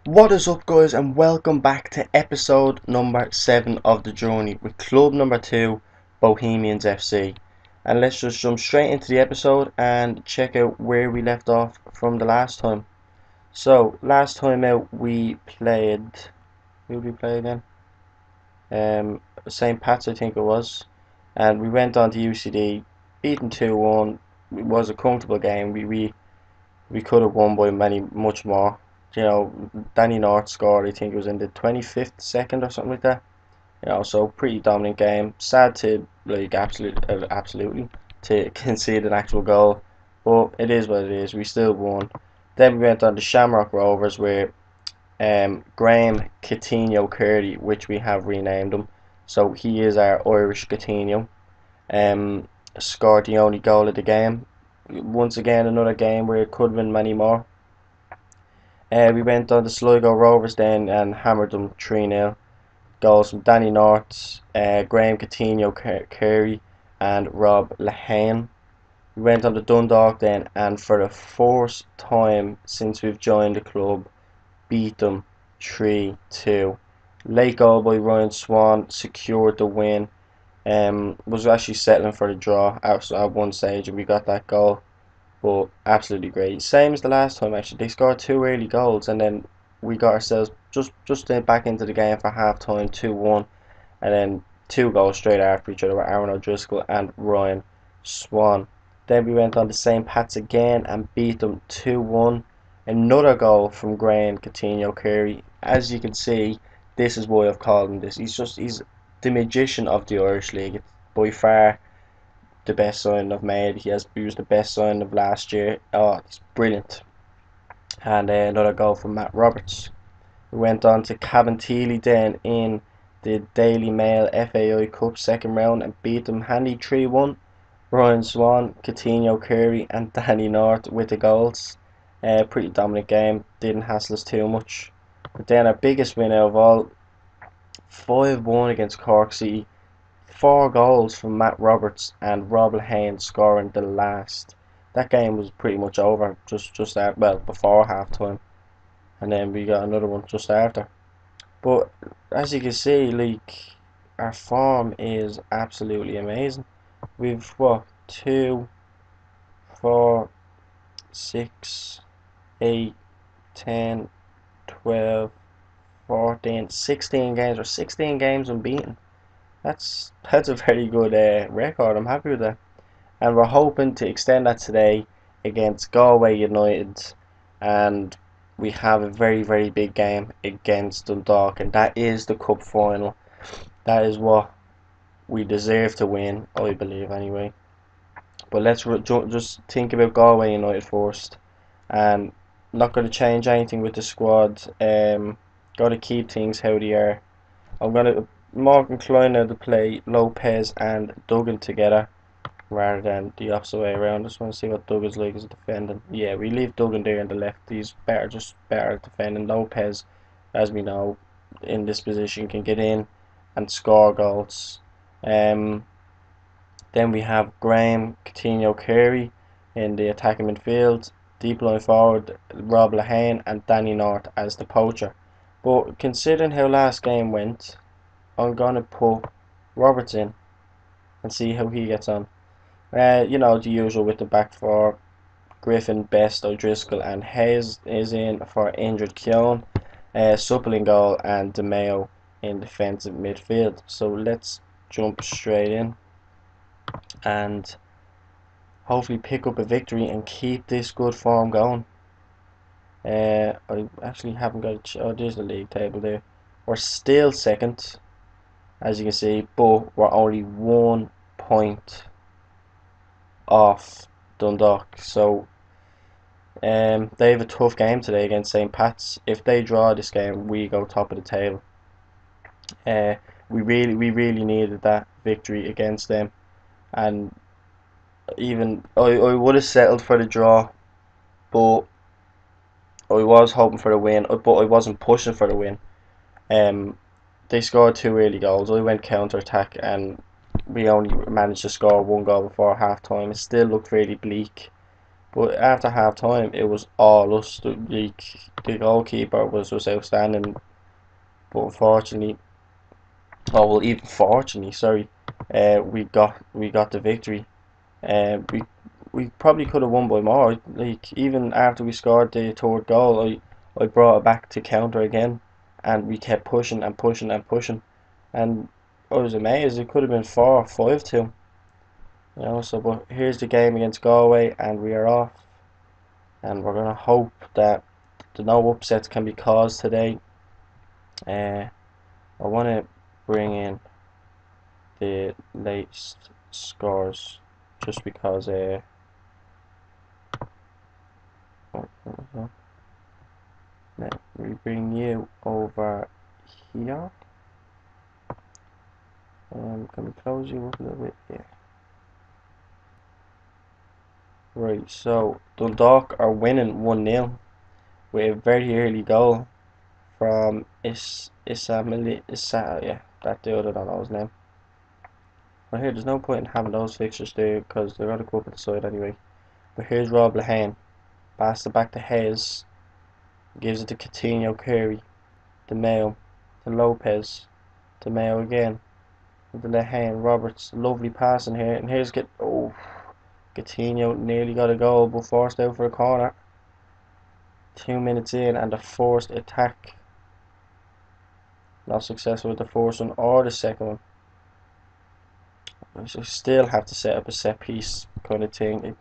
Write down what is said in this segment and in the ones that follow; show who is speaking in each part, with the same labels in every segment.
Speaker 1: What is up, guys, and welcome back to episode number 7 of the journey with club number 2, Bohemians FC. And let's just jump straight into the episode and check out where we left off from the last time. So last time out we played, who did we play again? St. Pat's, I think it was, and we went on to UCD, beaten 2-1. It was a comfortable game. We could have won by much more. Danny North scored, I think it was in the 25th second or something like that. So pretty dominant game. Sad to absolutely to concede an actual goal, but it is what it is. We still won. Then we went on to Shamrock Rovers where Graham Coutinho Curry, which we have renamed him, so he is our Irish Coutinho, um, scored the only goal of the game. Once again, another game where it could have been many more. We went on to Sligo Rovers then and hammered them 3-0. Goals from Danny North, Graham Coutinho Curry and Rob Lehane. We went on to Dundalk then, and for the fourth time since we've joined the club, beat them 3-2. Late goal by Ryan Swan secured the win. Was actually settling for the draw at one stage, and we got that goal. But absolutely great. Same as the last time actually. They scored two early goals, and then we got ourselves just back into the game for half time, 2-1, and then two goals straight after each other were Aaron O'Driscoll and Ryan Swan. Then we went on to St. Pat's again and beat them 2-1. Another goal from Graham Coutinho Curry. As you can see, this is why I've called him this. He's the magician of the Irish League. It's by far the best signing I've made. He was the best signing of last year. Oh, he's brilliant. And another goal from Matt Roberts. We went on to Cabinteely then in the Daily Mail FAI Cup second round and beat them handy 3-1. Ryan Swan, Coutinho Curry and Danny North with the goals. Pretty dominant game, didn't hassle us too much. But then our biggest win out of all, 5-1 against Cork City. Four goals from Matt Roberts and Rob Lehane scoring the last. That game was pretty much over just after, well, before half time, and then we got another one just after. But as you can see, like, our form is absolutely amazing. We've what, 2, 4, 6, 8, 10, 12, 14, 16 games, or 16 games unbeaten. That's a very good record. I'm happy with that, and we're hoping to extend that today against Galway United, and we have a very big game against Dundalk, and that is the cup final. That is what we deserve to win, I believe anyway. But let's just think about Galway United first, and not going to change anything with the squad. Got to keep things how they are. I'm gonna more inclined now to play Lopez and Duggan together rather than the opposite way around. Just want to see what Duggan's like as a defending. Yeah, we leave Duggan there in the left. He's just better at defending. Lopez, as we know, in this position can get in and score goals. Then we have Graham Coutinho Curry in the attacking midfield. Deep line forward, Rob Lehane and Danny North as the poacher. But considering how last game went, I'm gonna put Roberts in and see how he gets on. The usual with the back four. Griffin, Best, O'Driscoll and Hayes is in for injured Keown. Supple in goal and DeMeo in defensive midfield. So let's jump straight in and hopefully pick up a victory and keep this good form going. I actually haven't got oh, there's the league table there. We're still second, as you can see, but we're only 1 point off Dundalk. So they have a tough game today against St. Pat's. If they draw this game, we go top of the table. We really needed that victory against them, and even I would have settled for the draw, but I was hoping for the win, but I wasn't pushing for the win. They scored two early goals. I went counter attack, and we only managed to score one goal before half time. It still looked really bleak. But after half time, it was all us. The goalkeeper was just outstanding. But unfortunately, oh well, even fortunately, sorry, we got the victory. We probably could have won by more. Like even after we scored the third goal, I brought it back to counter again, and we kept pushing and pushing and pushing, and I was amazed. It could have been 4-5-2. So but here's the game against Galway, and we are off, and we're gonna hope that the no upsets can be caused today. I want to bring in the latest scores just because. Let me bring you over here. Can we close you up a little bit? Yeah. Right, so Dundalk are winning 1-0 with a very early goal from yeah, that dude, I don't know his name. But here, there's no point in having those fixtures there because they're going to go up at the side anyway. But here's Rob Lehane. Pass it back to Hayes. Gives it to Coutinho Curry. To Mayo. To Lopez. To Mayo again. To Lehane. Roberts. Lovely pass in here. And here's Coutinho nearly got a goal but forced out for a corner. 2 minutes in and the forced attack. Not successful with the first one or the second one. We still have to set up a set piece kind of thing.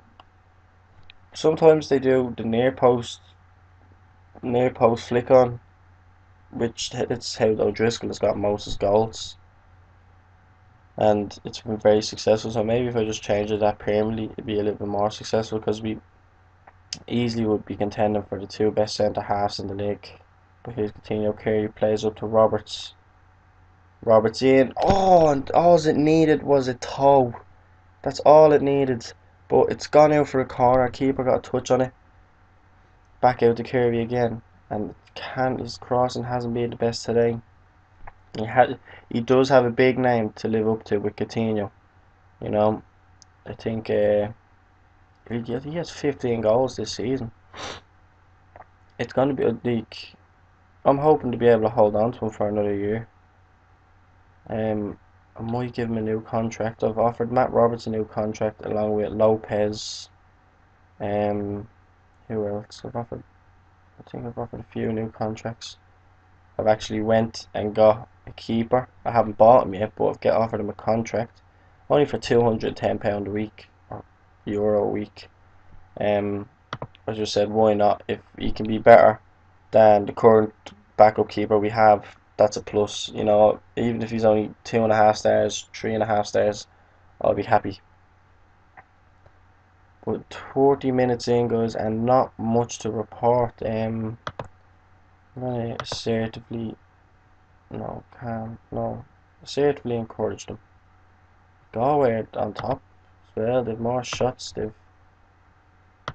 Speaker 1: Sometimes they do the near post flick on, which it's how O'Driscoll has got most of his goals, and it's been very successful. So maybe if I just change it that permanently, it'd be a little bit more successful because we easily would be contending for the two best centre halves in the league. But here's Coutinho Curry plays up to Roberts. Roberts in. Oh, and all it needed was a toe. That's all it needed. But it's gone out for a corner. Keeper got a touch on it. Back out to Curry again. And his crossing hasn't been the best today. He does have a big name to live up to with Coutinho. I think he has 15 goals this season. It's going to be a league. I'm hoping to be able to hold on to him for another year. I might give him a new contract. I've offered Matt Roberts a new contract along with Lopez. Who else? I think I've offered a few new contracts. I've actually went and got a keeper. I haven't bought him yet, but I've offered him a contract only for £210 a week or euro a week. I just said why not? If he can be better than the current backup keeper we have, that's a plus. Even if he's only 2.5 stars, 3.5 stars, I'll be happy. But 40 minutes in, guys, and not much to report. I'm gonna assertively, assertively encourage them. Galway on top as well. They've more shots.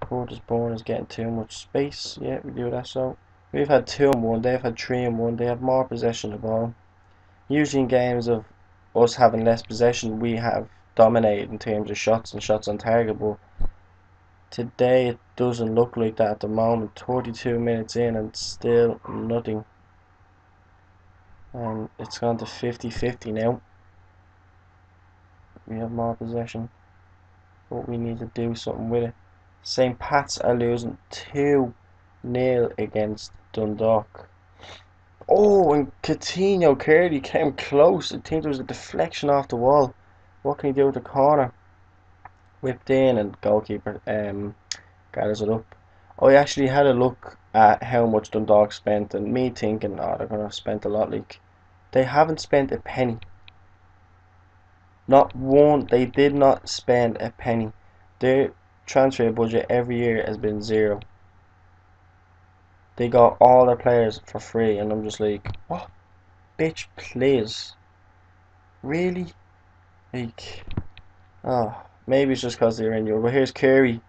Speaker 1: Curtis Bourne is getting too much space. Yeah, we do that. So we've had 2-1. They've had 3-1. They have more possession of the ball. Usually in games of us having less possession, we have dominated in terms of shots and shots on target. But today it doesn't look like that at the moment. 32 minutes in and still nothing. And it's gone to 50-50 now. We have more possession, but we need to do something with it. St. Pat's are losing 2-0 against Dundalk. Oh, and Coutinho Curry came close. I think there was a deflection off the wall. What can he do with the corner? Whipped in and goalkeeper gathers it up. I actually had a look at how much Dundalk spent and me thinking, oh, they're going to have spent a lot. Like, they haven't spent a penny. Not one. They did not spend a penny. Their transfer budget every year has been zero. They got all their players for free, and I'm just like, what? Bitch, please. Really? Like, oh, maybe it's just because they're in Europe. But here's Curry.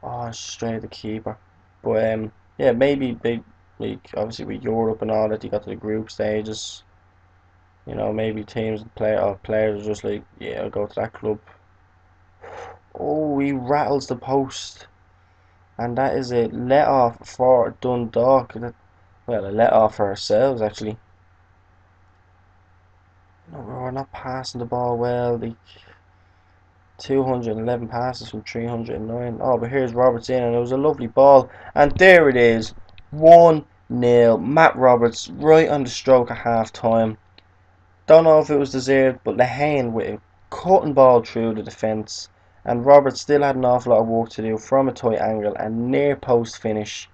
Speaker 1: Oh, straight at the keeper. But yeah, maybe they obviously with Europe and all that, they got to the group stages. Maybe teams and players are just like, yeah, I'll go to that club. Oh, he rattles the post. and that is a let off for Dundalk. Well, a let off for ourselves actually. No, we're not passing the ball well. The 211 passes from 309. Oh, but here's Roberts in, and it was a lovely ball. And there it is, 1-0. Matt Roberts right on the stroke of half time. Don't know if it was deserved, but Lehane with a cutting ball through the defence. And Roberts still had an awful lot of work to do from a tight angle and near post finish.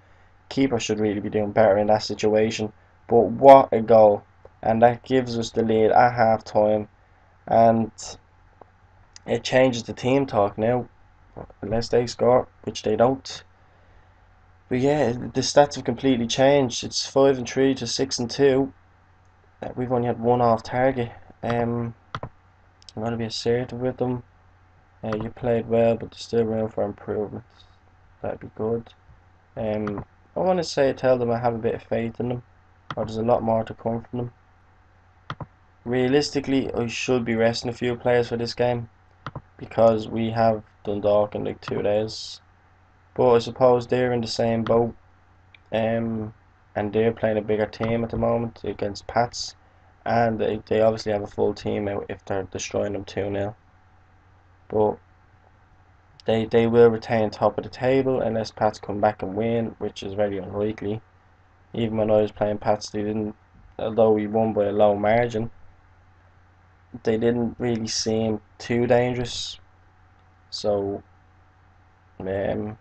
Speaker 1: Keeper should really be doing better in that situation. But what a goal. And that gives us the lead at half time. And it changes the team talk now, unless they score, which they don't. But yeah, the stats have completely changed. It's 5-3 to 6-2. We've only had one off target. I'm going to be assertive with them. You played well, but there's still room for improvement. That'd be good. I want to tell them I have a bit of faith in them, or there's a lot more to come from them. Realistically, I should be resting a few players for this game because we have Dundalk in like 2 days. But I suppose they're in the same boat, and they're playing a bigger team at the moment against Pats, and they obviously have a full team out if they're destroying them 2-0. But they will retain top of the table unless Pats come back and win, which is very unlikely. Even when I was playing Pats, they didn't, although we won by a low margin, they didn't really seem too dangerous. So, um,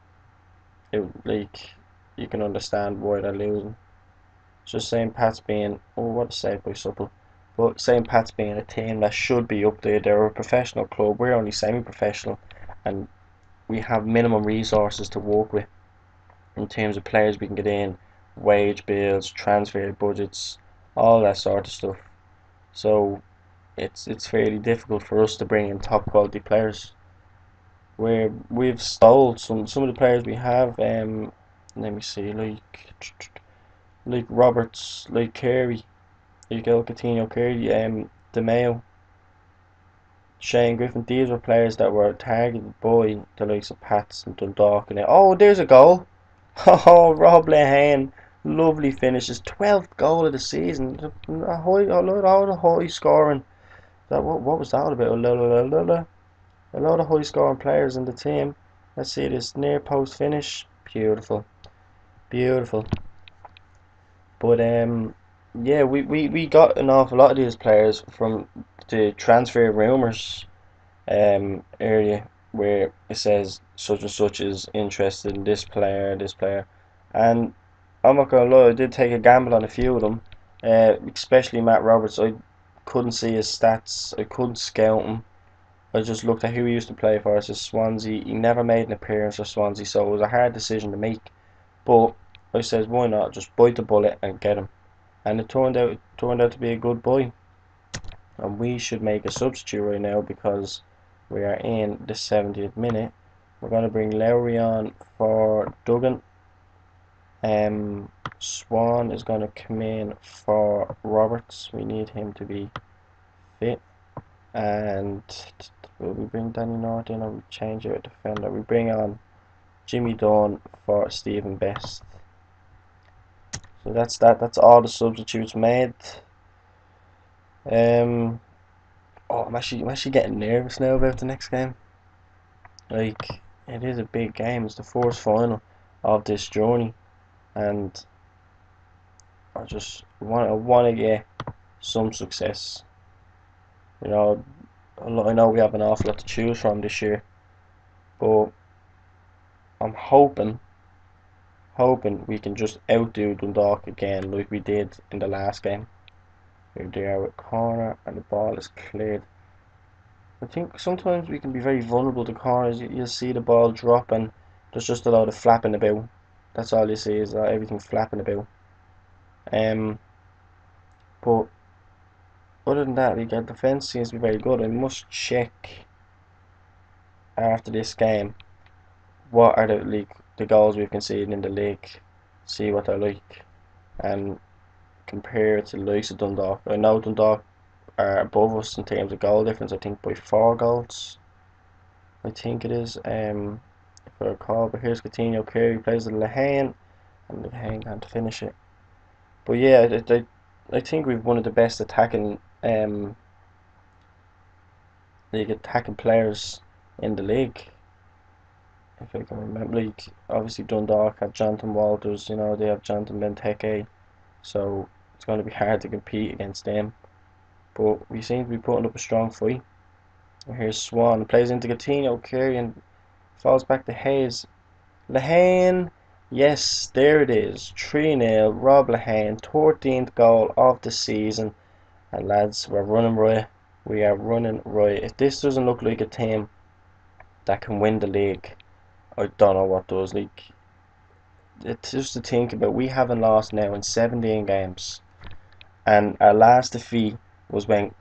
Speaker 1: like you can understand why they're losing. Just saying Pats being, oh, what a save by Supple. But saying Pats being a team that should be up there, they're a professional club. We're only semi-professional, and we have minimum resources to work with in terms of players we can get in, wage bills, transfer budgets, all that sort of stuff. So it's fairly difficult for us to bring in top quality players. We've stole some of the players we have. Let me see, like Roberts, like Carey, like El Coutinho, Carey, De Mayo, Shane Griffin. These were players that were targeted by the likes of Pats and Dundalk. And oh, there's a goal. Oh, Rob Lehane, lovely finish. His 12th goal of the season. A lot of high scoring. What was that all about? A lot of high scoring players in the team. Let's see this near post finish. Beautiful, beautiful. But yeah, we got an awful lot of these players from the transfer rumours area where it says such and such is interested in this player, and I'm not gonna lie, I did take a gamble on a few of them, especially Matt Roberts. I couldn't see his stats, I couldn't scout him. I just looked at who he used to play for us as Swansea. He never made an appearance for Swansea, so it was a hard decision to make. But I says, why not just bite the bullet and get him? And it turned out to be a good buy. And we should make a substitute right now because we are in the 70th minute. We're going to bring Lowry on for Duggan. Swan is going to come in for Roberts. We need him to be fit. And will we bring Danny North in, or we change our defender? We bring on Jimmy Dunn for Stephen Best. So that's that. That's all the substitutes made. Oh, I'm actually getting nervous now about the next game. Like, it is a big game. It's the fourth final of this journey, and I want to get some success. You know, I know we have an awful lot to choose from this year, but I'm hoping we can just outdo Dundalk again like we did in the last game. Here they are with corner and the ball is cleared. I think sometimes we can be very vulnerable to corners. You'll see the ball drop and there's just a lot of flapping about. That's all you see is everything flapping about. Um, but other than that, like, our defence seems to be very good. I must check after this game what are the goals we've conceded in the league, see what they're like, and compare it to the likes of Dundalk. I know Dundalk are above us in terms of goal difference. I think by 4 goals. I think it is. for a call. But here's Coutinho Carey plays with Lehane, and Lehane can't finish it. But yeah, I think we've one of the best attacking players in the league. If I can remember, like obviously Dundalk have Jonathan Walters, they have Jonathan Benteke, so it's going to be hard to compete against them. But we seem to be putting up a strong fight. And here's Swan, plays into Coutinho, Carey, and falls back to Hayes. Lehane, yes, there it is, 3-0, Rob Lehane, 13th goal of the season. And lads, we're running right. We are running right. If this doesn't look like a team that can win the league, I don't know what does. Like, it's just to think about, we haven't lost now in 17 games, and our last defeat was when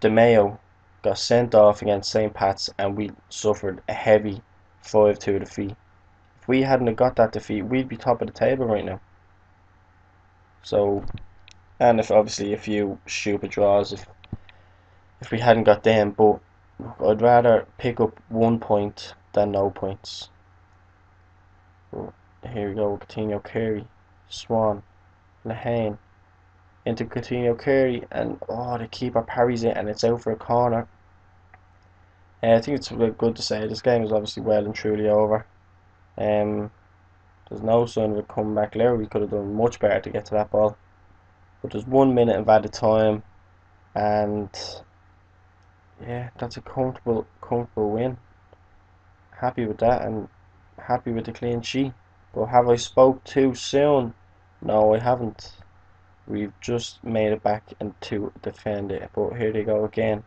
Speaker 1: De Mayo got sent off against St. Pat's, and we suffered a heavy 5-2 defeat. If we hadn't have got that defeat, we'd be top of the table right now. So, and if obviously a few stupid draws if we hadn't got them, but I'd rather pick up 1 point than no points. But here we go, Coutinho Carey, Swan, Lehane, into Coutinho Carey, and the keeper parries it and it's out for a corner. I think it's good to say this game is obviously well and truly over. There's no sign of a comeback there. We could have done much better to get to that ball. But there's 1 minute of added time, and yeah, that's a comfortable win. Happy with that, and happy with the clean sheet. But have I spoke too soon? No, I haven't. We've just made it back and to defend it. But here they go again.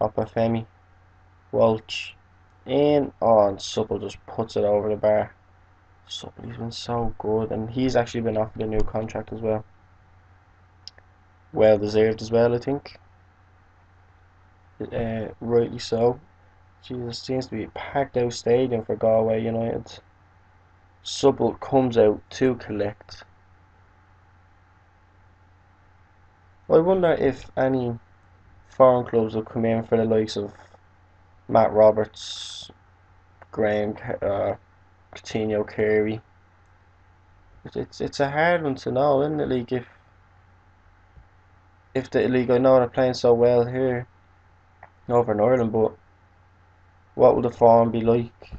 Speaker 1: Opafemi, Welch, in. Oh, and Supple just puts it over the bar. Supple, he's been so good, and he's actually been offered a new contract as well. Well deserved as well, I think. Rightly so. Jesus, seems to be a packed out stadium for Galway United. Supple comes out to collect. I wonder if any foreign clubs will come in for the likes of Matt Roberts, Graham, Coutinho Carey. It's a hard one to know, isn't it? Like if the league, I know they're playing so well here over in Ireland, but what will the form be like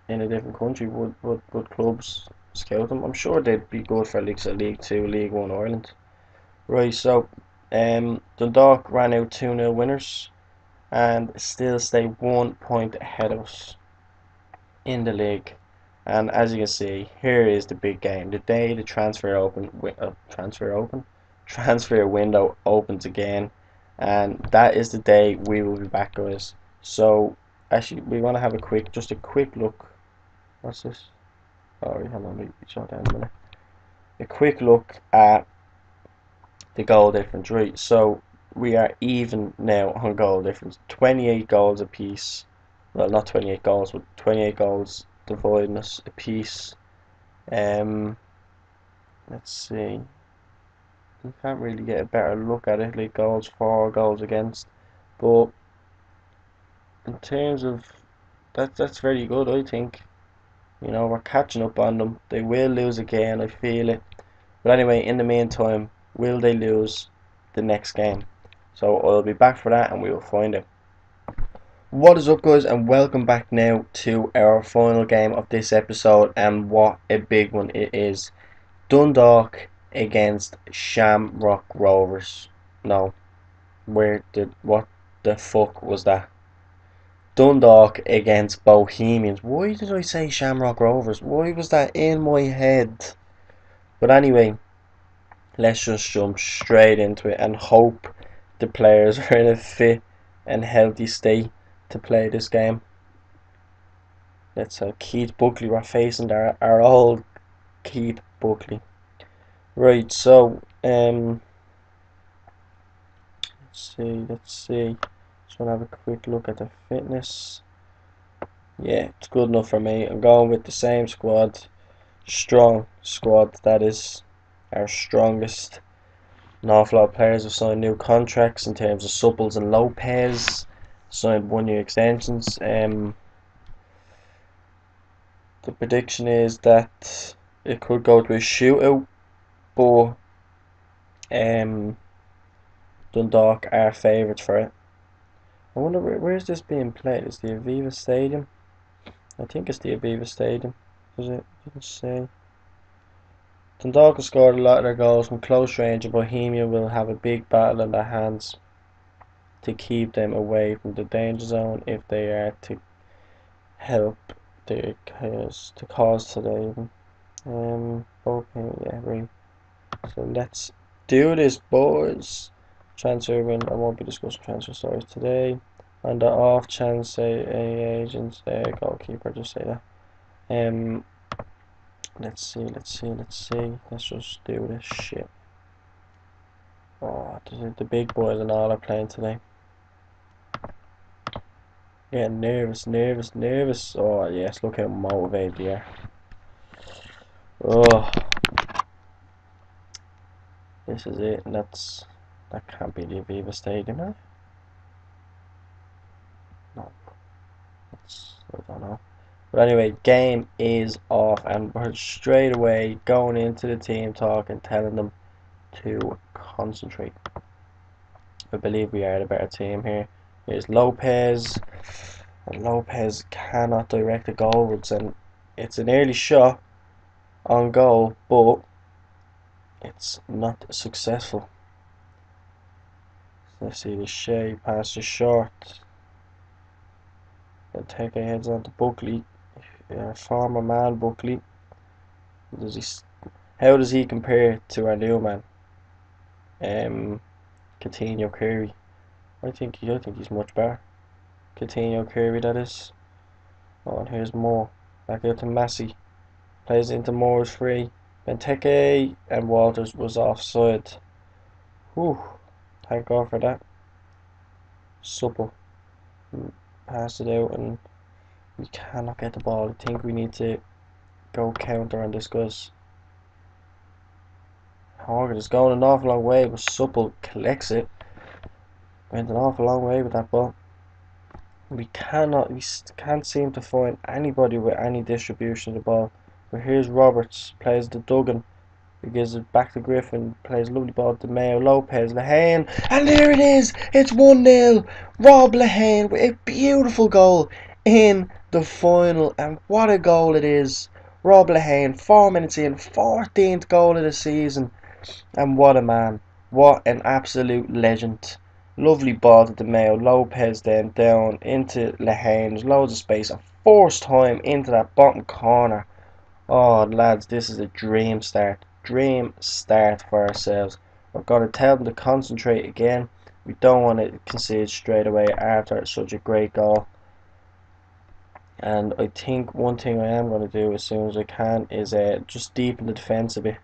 Speaker 1: in a different country? Would clubs scout them? I'm sure they'd be good for leagues like League Two, League One Ireland. Right, so Dundalk ran out 2-0 winners and still stay 1 point ahead of us in the league. And as you can see, here is the big game. The day the transfer window opens again, and that is the day we will be back, guys. So actually, we want to have a quick look. What's this? Sorry, hold on, we shut down a minute. A quick look at the goal difference, right? So we are even now on goal difference, 28 goals apiece. Well, not 28 goals, but 28 goals dividing us apiece. Let's see. You can't really get a better look at it, like goals for, goals against. But in terms of that's very good, I think. We're catching up on them. They will lose again, I feel it. But anyway, in the meantime, will they lose the next game? So I'll be back for that and we will find out. What is up, guys, and welcome back now to our final game of this episode, and what a big one it is. Dundalk against Shamrock Rovers. No, what the fuck was that? Dundalk against Bohemians. Why did I say Shamrock Rovers? Why was that in my head? But anyway, let's just jump straight into it and hope the players are in a fit and healthy state to play this game. That's Keith Buckley we're facing, our old Keith Buckley. Right, so let's see. Just want to have a quick look at the fitness. Yeah, it's good enough for me. I'm going with the same squad. Strong squad, that is our strongest. An awful lot of players have signed new contracts in terms of Supples and Lopez. Signed 1-year extensions. The prediction is that it could go to a shootout, but um, Dundalk are favourites for it. I wonder where's this being played? Is the Aviva Stadium? I think it's the Aviva Stadium. Does it? Didn't say. Dundalk have scored a lot of their goals from close range, and Bohemia will have a big battle in their hands to keep them away from the danger zone if they are to help the cause today. Okay, yeah, right. So let's do this, boys. Transfer win. I won't be discussing transfer stories today. On the off chance, say any agents, goalkeeper, just say that. Let's see. Let's just do this shit. Oh, the big boys and all are playing today. Getting nervous. Oh yes, look how motivated they are. Oh, this is it. And that can't be the Aviva Stadium, huh? No, I don't know. But anyway, game is off, and we're straight away going into the team talk and telling them to concentrate. I believe we are the better team here. Here's Lopez, and Lopez cannot direct the goalwards, and it's an early shot on goal, but it's not successful. Let's see the Shea passes short. And Teke heads on to Buckley, former man Buckley. How does he compare to our new man, Coutinho Curry? I think he's much better. Coutinho Curry, that is. Oh, and here's Moore. Back out to Massey. Plays into Moore's free. Benteke and Walters was offside. Whew. Thank God for that. Supple. Pass it out, and we cannot get the ball. I think we need to go counter on this, guys. Horgan is going an awful long way, but Supple collects it. Went an awful long way with that ball. We can't seem to find anybody with any distribution of the ball. But here's Roberts, plays to Duggan, he gives it back to Griffin, plays a lovely ball to Mayo, Lopez, Lehane, and there it is! It's 1-0! Rob Lehane with a beautiful goal in the final, and what a goal it is! Rob Lehane, 4 minutes in, 14th goal of the season, and what a man, what an absolute legend. Lovely ball to the Mayo, Lopez then down into Lehane, there's loads of space, a forced time into that bottom corner. Oh lads, this is a dream start for ourselves. We're going to tell them to concentrate again. We don't want to concede straight away after such a great goal. And I think one thing I am going to do as soon as I can is just deepen the defence a bit.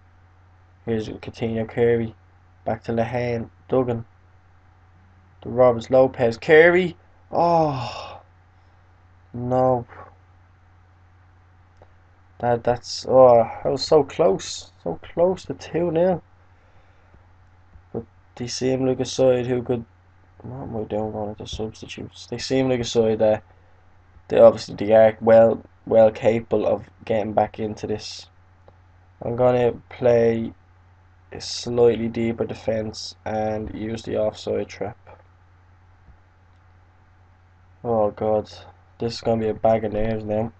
Speaker 1: Here's Coutinho Curry, back to Lehane, Duggan, to Roberts, Lopez, Curry. Oh no. That's I was so close to 2-0. But they seem like a side who could. What am I doing going into substitutes? They seem like a side that they are well capable of getting back into this. I'm gonna play a slightly deeper defence and use the offside trap. Oh god, this is gonna be a bag of nerves now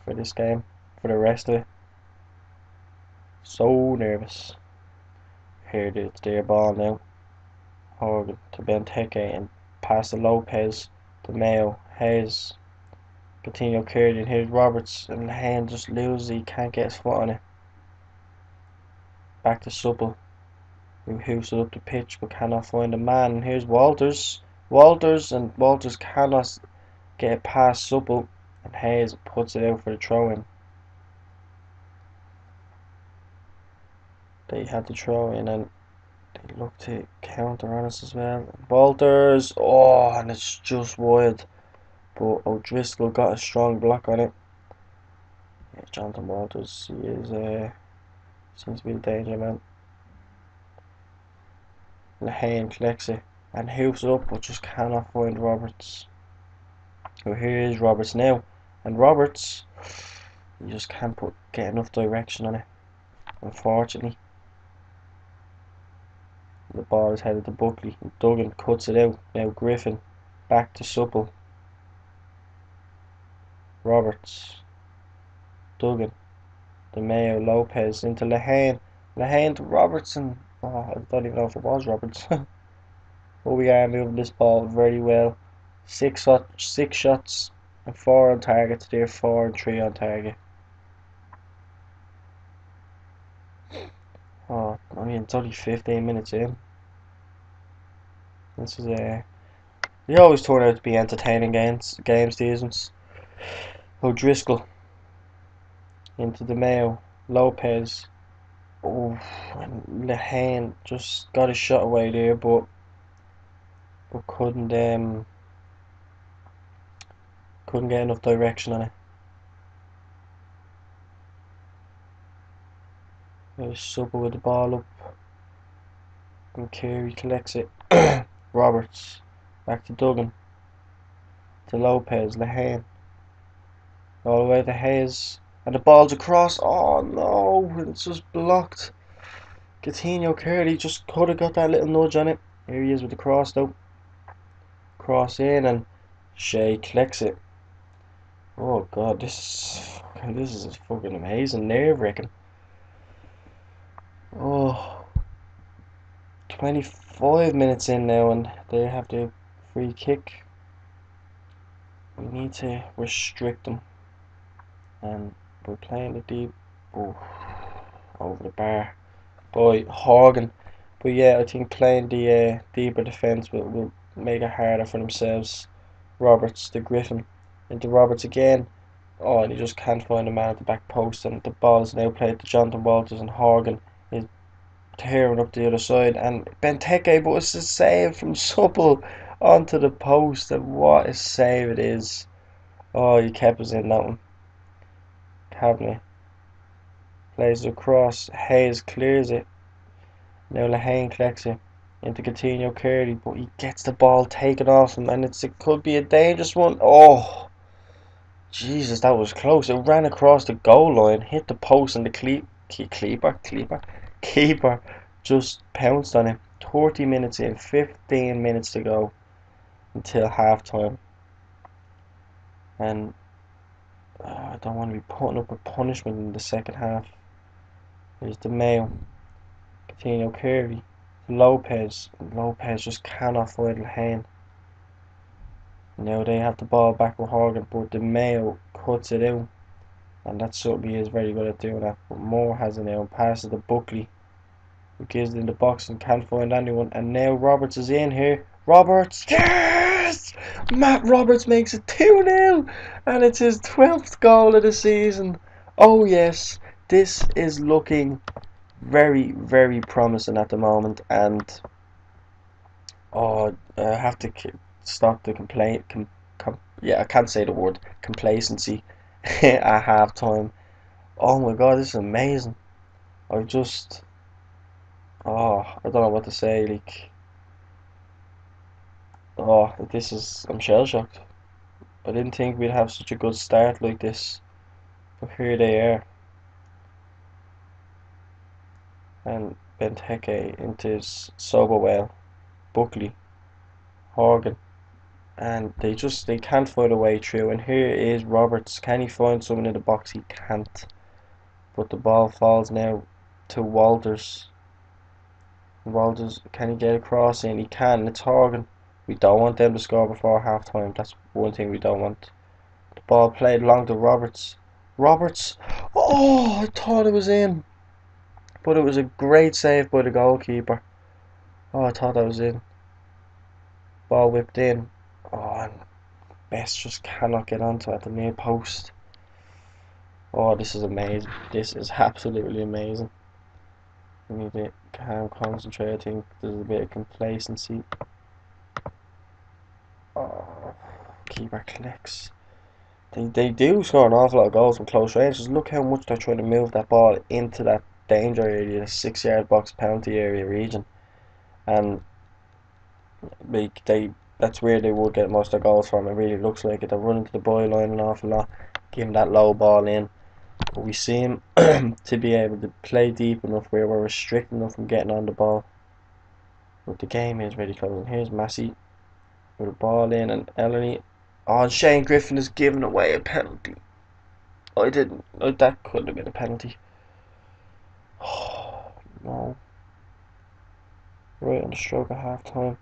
Speaker 1: for this game, for the rest of it. So nervous. Here it's their ball now. Horgan to Benteke and pass to Lopez to Mayo. Hayes. Coutinho Curry, and here's Roberts, and Lehane just loses, he can't get his foot on it. Back to Supple, who hoofs it up the pitch but cannot find a man. And here's Walters. And Walters cannot get it past Supple, and Hayes puts it out for the throw in. They had the throw in, and they look to counter on us as well. Walters, oh, and it's just wide. But O'Driscoll got a strong block on it. Yeah, Jonathan Walters, he is seems to be the danger man. Lehane collects it and hoofs it up, but just cannot find Roberts. So here is Roberts now, and Roberts, You just can't get enough direction on it, unfortunately. The ball is headed to Buckley. Duggan cuts it out. Now Griffin. Back to Supple. Roberts. Duggan. De Mayo. Lopez into Lehane. Lehane to Robertson. Oh, I don't even know if it was Roberts. But we are moving this ball very well. Six shots and 4 on target today. 4 and 3 on target. Oh, I mean, it's only 15 minutes in. This is they always turn out to be entertaining games these ones. O'Driscoll into De Mayo. Lopez. Oh, and Lehane just got a shot away there, but couldn't get enough direction on it. There's Supple with the ball up, and Carey collects it. Roberts back to Duggan, to Lopez. Lehane all the way to Hayes, and the ball's across. Oh no, it's just blocked. Coutinho Carey just could have got that little nudge on it. Here he is with the cross though. Cross in, and Shea collects it. Oh god, this is fucking amazing, nerve-wracking. Oh, 25 minutes in now, and they have the free kick. We need to restrict them, and we're playing the deep. Oh, over the bar by Horgan. But yeah, I think playing the deeper defence will make it harder for themselves. Roberts to Griffin, into Roberts again. Oh, and he just can't find a man at the back post, and the ball is now played to Jonathan Walters, and Horgan is tearing up the other side, and Benteke, but it's a save from Supple onto the post, and what a save it is. Oh, he kept us in that one. Cavanagh plays it across. Hayes clears it. Now Lehane collects it into Coutinho Carey, but he gets the ball taken off him, and it could be a dangerous one. Oh, Jesus, that was close. It ran across the goal line, hit the post, and the keeper just pounced on it. 30 minutes in, 15 minutes to go until half time. And I don't want to be putting up with punishment in the second half. Here's De Mayo. Coutinho Carey. Lopez. Lopez just cannot find Lehane. Now they have the ball back with Horgan, but De Mayo cuts it out. And that's something he is very good at doing that. But Moore has it now and passes to Buckley, who gives it in the box and can't find anyone. And now Roberts is in here. Roberts, yes! Matt Roberts makes it 2-0, and it's his 12th goal of the season. Oh yes, this is looking very, very promising at the moment, and oh, I have to stop the yeah, I can't say the word complacency at half time. Oh my god, this is amazing. I just, oh, I don't know what to say. Like, oh, I'm shell shocked. I didn't think we'd have such a good start like this, but here they are. And Benteke into Silverwear, Buckley, Horgan, and they can't find a way through. And here is Roberts. Can he find someone in the box? He can't. But the ball falls now to Walters. Walters, can he get across in? He can. It's Horgan. We don't want them to score before half time. That's one thing we don't want. The ball played along to Roberts. Roberts. Oh, I thought it was in. But it was a great save by the goalkeeper. Oh, I thought that was in. Ball whipped in. Oh, and Best just cannot get onto it at the near post. Oh, this is amazing. This is absolutely amazing. We need to calm, concentrate. I think there's a bit of complacency. Oh, keeper collects. They do score an awful lot of goals from close range. Just look how much they're trying to move that ball into that danger area, the 6-yard box penalty area region, and that's where they would get most of their goals from. It really looks like it. They're running to the byline an awful lot, giving that low ball in. but we seem to be able to play deep enough where we're restricted enough from getting on the ball. But the game is really close. And here's Massey with a ball in, and Eleni. Oh, and Shane Griffin has given away a penalty. I didn't. That couldn't have been a penalty. Oh, no. Right on the stroke of half time.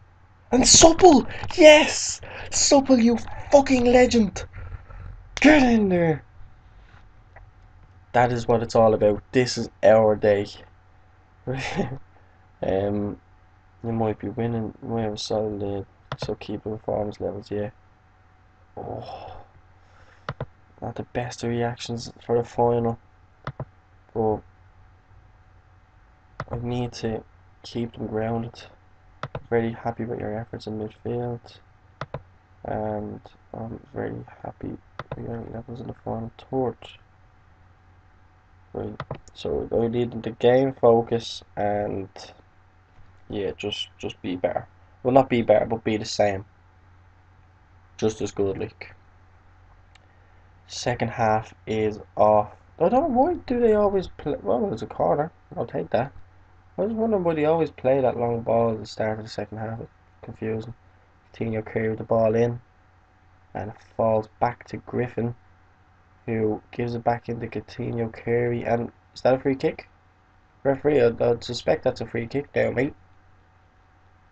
Speaker 1: And Supple! Yes! Supple, you fucking legend! Get in there! That is what it's all about. This is our day. You might be winning. You might have a solid lead. So keep the performance levels, yeah. Oh, not the best of reactions for the final. But I need to keep them grounded. Very happy with your efforts in midfield. And I'm very happy with your levels in the final third. Right. So I need the game focus and yeah, just be better. Well, not be better, but be the same. Just as good, like. Second half is off. I don't know why do they always play. Well, it's a corner. I'll take that. I was wondering why they always play that long ball at the start of the second half. It's confusing. Coutinho carries the ball in, and it falls back to Griffin, who gives it back into Coutinho Carey. And is that a free kick? Referee, I'd suspect that's a free kick now, mate.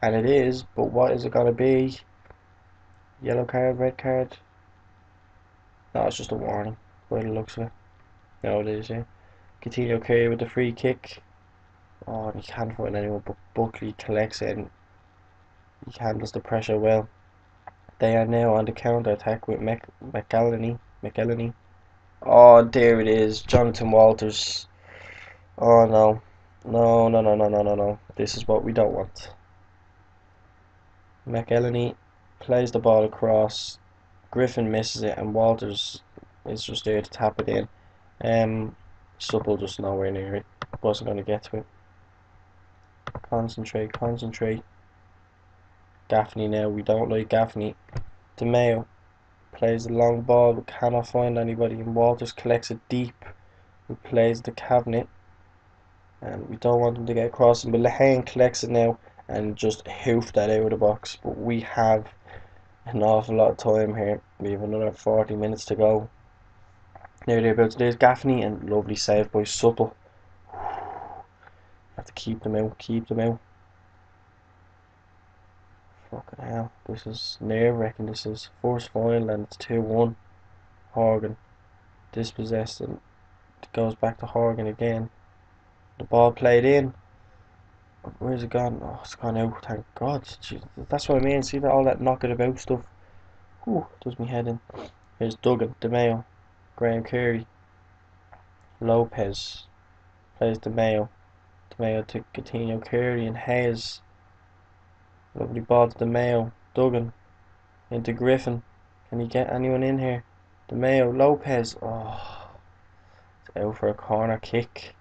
Speaker 1: And it is, but what is it gonna be? Yellow card, red card? No, it's just a warning, by the looks of it. No, it is, yeah. Coutinho Carey with the free kick. Oh, and he can't find anyone, but Buckley collects it and he handles the pressure well. They are now on the counter attack with McElhenney. Oh, there it is, Jonathan Walters. Oh no. No, no, no, no, no, no, no. This is what we don't want. McElhenney plays the ball across. Griffin misses it, and Walters is just there to tap it in. Supple just nowhere near it. Wasn't going to get to it. Concentrate, concentrate. Gaffney now. We don't like Gaffney. DeMeo plays the long ball but cannot find anybody, and Walters collects it deep. Who plays the cabinet, and we don't want him to get across him, but Lehane collects it now and just hoof that out of the box. But we have an awful lot of time here. We have another 40 minutes to go. Now they're about to there's Gaffney, and lovely save by Supple. Have to keep them out, keep them out. Fucking hell, this is nerve-wracking. This is first final and it's 2-1. Horgan dispossessed, and it goes back to Horgan again. The ball played in. Where's it gone? Oh, it's gone out, thank God. Jeez, that's what I mean. See that all that knocking about stuff. Whew, does me head in. Here's Duggan, DeMeo, Graham Carey, Lopez plays DeMeo. DeMeo to Coutinho Carey and Hayes. Lovely ball to DeMeo. Duggan into Griffin. Can he get anyone in here? DeMeo, Lopez. Oh, it's out for a corner kick.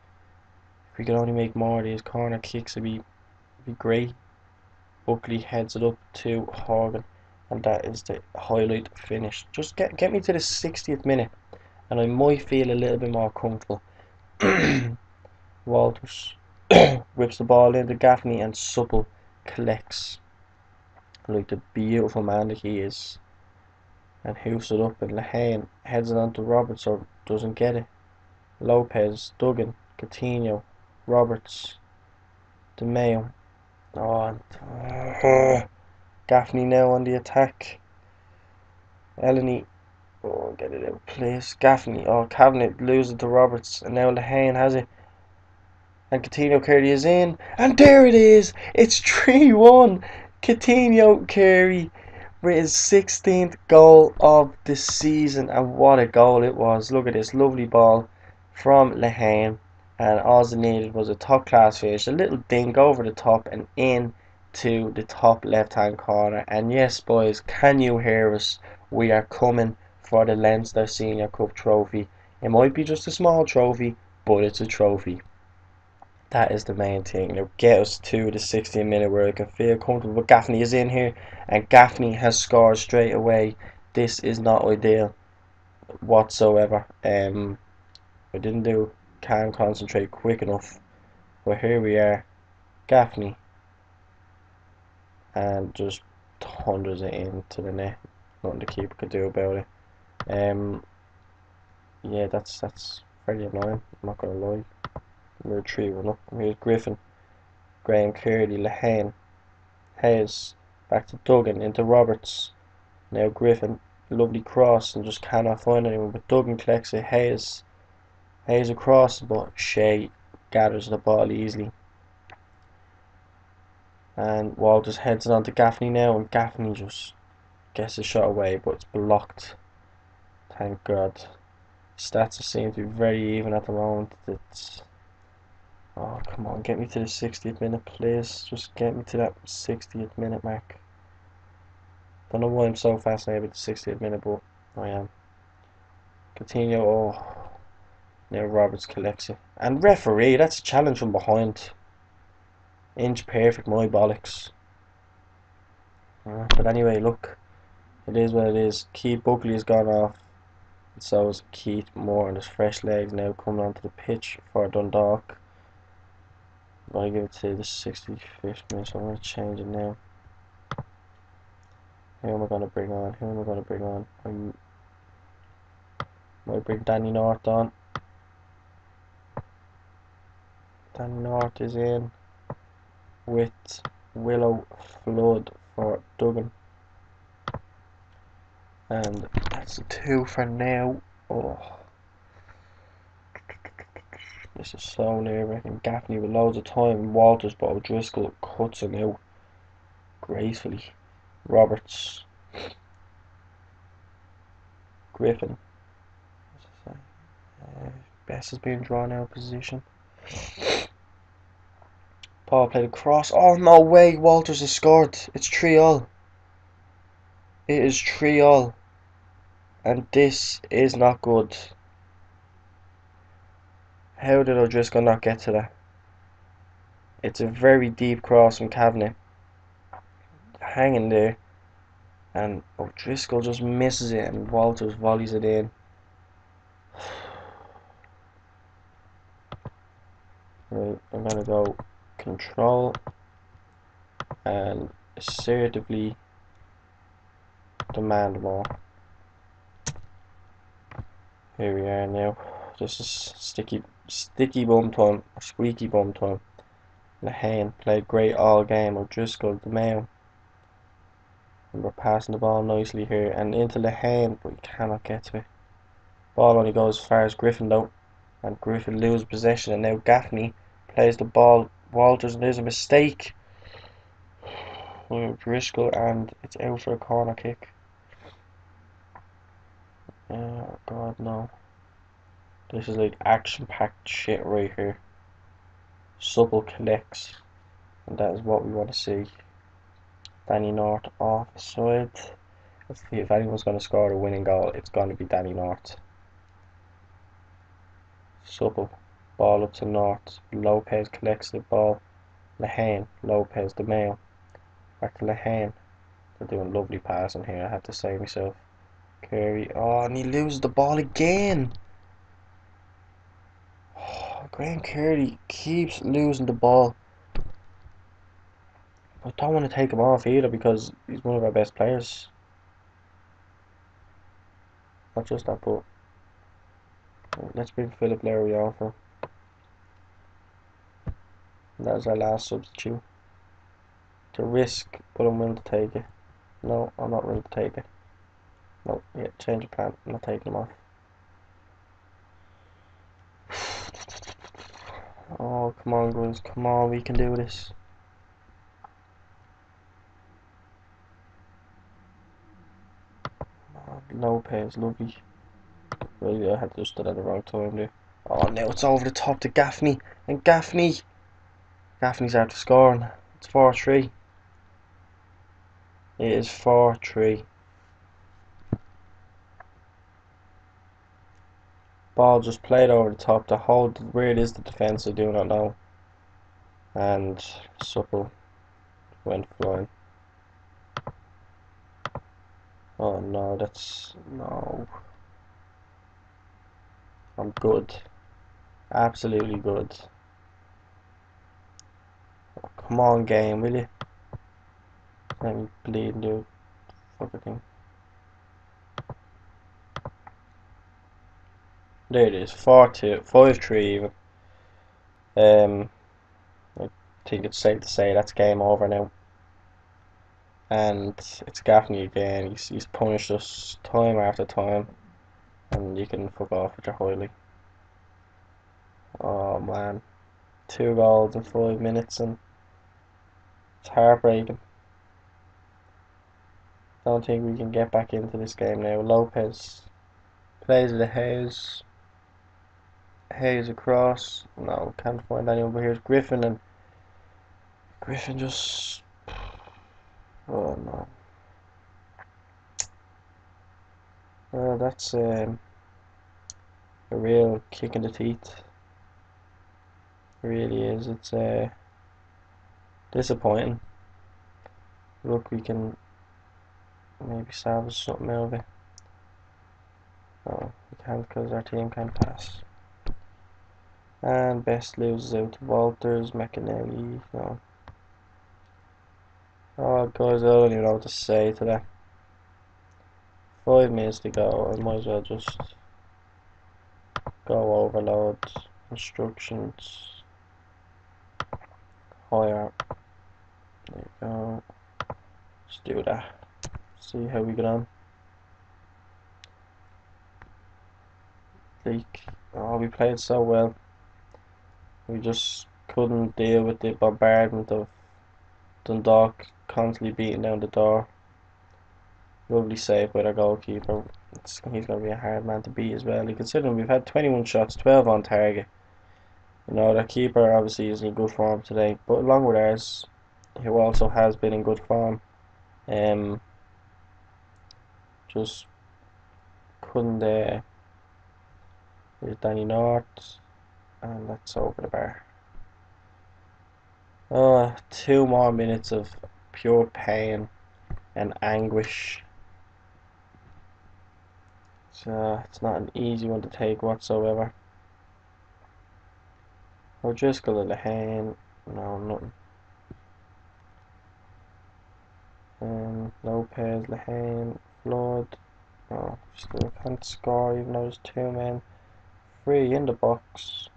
Speaker 1: If we could only make more of these corner kicks, it'd be great. Buckley heads it up to Horgan, and that is the highlight finish. Just get me to the 60th minute, and I might feel a little bit more comfortable. Walters whips the ball into Gaffney, and Supple collects like the beautiful man that he is, and hoofs it up, and Lehane heads it on to Roberts, or doesn't get it. Lopez, Duggan, Coutinho, Roberts, DeMeo. Oh, and Gaffney now on the attack. Eleni, oh, get it out, please. Gaffney, oh, Cabinet loses to Roberts, and now Lehane has it. And Coutinho Carey is in, and there it is! It's 3-1! Coutinho Carey with his 16th goal of the season, and what a goal it was. Look at this lovely ball from Lehane, and all it needed was a top class finish, a little dink over the top and in to the top left hand corner. And yes, boys, can you hear us? We are coming for the Leinster Senior Cup trophy. It might be just a small trophy, but it's a trophy. That is the main thing. Now get us to the 16th minute where I can feel comfortable. But Gaffney is in here, and Gaffney has scored straight away. This is not ideal whatsoever. I didn't do can't concentrate quick enough. But here we are, Gaffney, and just thunders it into the net. Nothing the keeper could do about it. Yeah, that's very annoying. I'm not gonna lie. We're 3-1 up. Here's Griffin, Graham Curley, Lehane, Hayes, back to Duggan, into Roberts. Now Griffin, lovely cross, and just cannot find anyone. But Duggan collects it. Hayes across, but Shea gathers the ball easily. And Walters heads it on to Gaffney now, and Gaffney just gets the shot away, but it's blocked. Thank God. Stats seem to be very even at the moment. Oh, come on, get me to the 60th minute, please. Just get me to that 60th minute mark. Don't know why I'm so fascinated with the 60th minute, but I am. Coutinho, oh. Now Roberts collects it. And referee, that's a challenge from behind. Inch perfect, my bollocks. But anyway, look. It is what it is. Keith Buckley has gone off. And so is Keith Moore, and there's fresh legs now coming onto the pitch for Dundalk. I'm going to give it to the 65th minute, so I'm going to change it now. Who am I going to bring on? Who am I going to bring on? I might bring Danny North on. Danny North is in with Willow Flood for Duggan. And that's a 2 for now. Oh, this is so nerve-wracking. Gaffney with loads of time. Walters, but O'Driscoll cuts him out gracefully. Roberts. Griffin. Best is being drawn out of position. Paul played a cross. Oh, no way. Walters has scored. It's 3-all. It is 3-all. And this is not good. How did O'Driscoll not get to that? It's a very deep cross from Kavanagh. Hanging there. And O'Driscoll just misses it, and Walters volleys it in. Right, I'm gonna go control and assertively demand more. Here we are now. This is sticky bum time, or squeaky bum time. Lehane played great all game. O'Driscoll, the man. And we're passing the ball nicely here and into Lehane, but we cannot get to it. Ball only goes as far as Griffin though, and Griffin loses possession, and now Gaffney plays the ball. Walters, and there's a mistake. Driscoll, and it's out for a corner kick. Oh God, no. This is like action-packed shit right here. Supple collects, and that is what we want to see. Danny North offside. If anyone's going to score a winning goal, it's going to be Danny North. Supple. Ball up to North. Lopez collects the ball. Lehane. Lopez, the male. Back to Lehane. They're doing lovely passing here, I have to say myself. Curry. Oh, and he loses the ball again. Oh, Graham Curry keeps losing the ball. I don't want to take him off either because he's one of our best players. Not just that, but let's bring Philip Larry on for. That's our last substitute. It's a risk, but I'm willing to take it. No, I'm not willing to take it. No, yeah, change of plan. I'm not taking him off. Oh, come on, guys. Come on, we can do this. Oh, Lopez, lovely. Really, I had just stood at the wrong time there. Oh, now it's over the top to Gaffney. And Gaffney's after scoring. It's 4-3. It is 4-3. Ball just played over the top. The whole, where it is the defence, I do not know. And Supple went flying. Oh no, that's no. I'm good. Absolutely good. Come on, game, will you? Let me bleed and do fucking thing. There it is, 4-2, 5-3 even. I think it's safe to say that's game over now. And it's Gaffney again. He's punished us time after time, and you can fuck off with your highlight. Oh man, 2 goals in 5 minutes, and it's heartbreaking. Don't think we can get back into this game now. Lopez plays with the Hayes across. No, can't find anyone. But here's Griffin, and Griffin just. Oh no. Well, that's a real kick in the teeth. It really is. It's disappointing. Look, we can maybe salvage something out of it. No, we can't because our team can't pass. And Best loses out to Walters, McAnally. No. Oh, guys, I don't even know what to say to that. 5 minutes to go. I might as well just go overload instructions. Higher. There you go. Let's do that. See how we get on. Like, oh, we played so well. We just couldn't deal with the bombardment of Dundalk constantly beating down the door. Lovely save by our goalkeeper. He's going to be a hard man to beat as well. Considering we've had 21 shots, 12 on target. You know, that keeper obviously is in good form today, but along with ours, who also has been in good form, just couldn't. Here's Danny North, and that's over the bar. Oh, 2 more minutes of pure pain and anguish. So it's not an easy one to take whatsoever. O'Driscoll in the hand, no, nothing. Lopez, Lehane, Flood, no, still can't score even though there's 2 men. 3 in the box,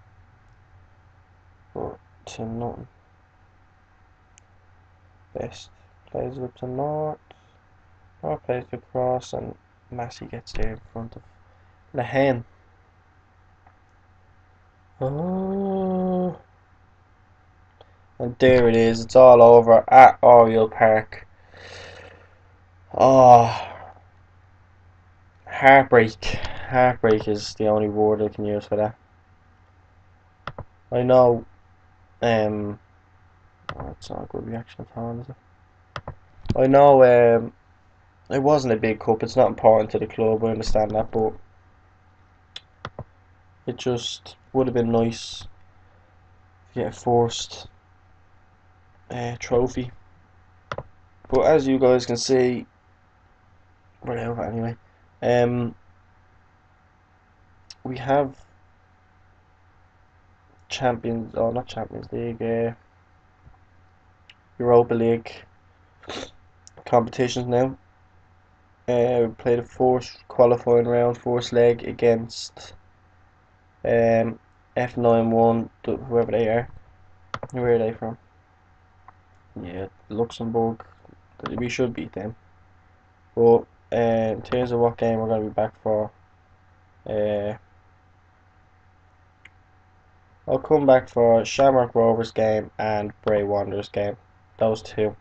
Speaker 1: but to nothing. Best plays up to North, North plays to cross, and Massey gets there in front of Lehane. Oh. And there it is, it's all over at Oriel Park. Oh, heartbreak. Heartbreak is the only word I can use for that. I know, oh, it's not a good reaction at all, is it? I know, it wasn't a big cup, it's not important to the club, I understand that, but it just would have been nice to get a first trophy. But as you guys can see, we're out anyway. We have Champions, oh not Champions League, Europa League competitions now. We played a first qualifying round, first leg against F-9-1, whoever they are. Where are they from? Yeah, Luxembourg. We should beat them. But in terms of what game we're going to be back for, I'll come back for Shamrock Rovers game and Bray Wanderers game. Those two.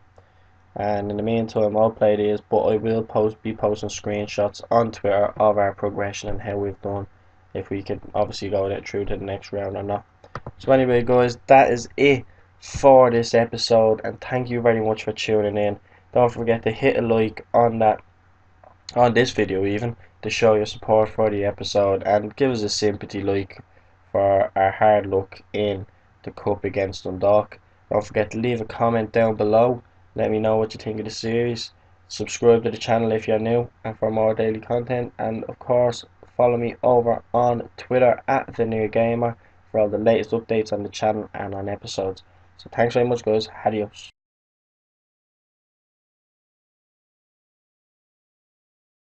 Speaker 1: And in the meantime, I'll play these, but I will be posting screenshots on Twitter of our progression and how we've done, if we could obviously go through to the next round or not. So anyway, guys, that is it for this episode, and thank you very much for tuning in. Don't forget to hit a like on this video even, to show your support for the episode, and give us a sympathy like for our hard luck in the cup against Dundalk. Don't forget to leave a comment down below. Let me know what you think of the series. Subscribe to the channel if you're new and for more daily content, and of course follow me over on Twitter at TheNewGamer for all the latest updates on the channel and on episodes. So thanks very much, guys. Adios.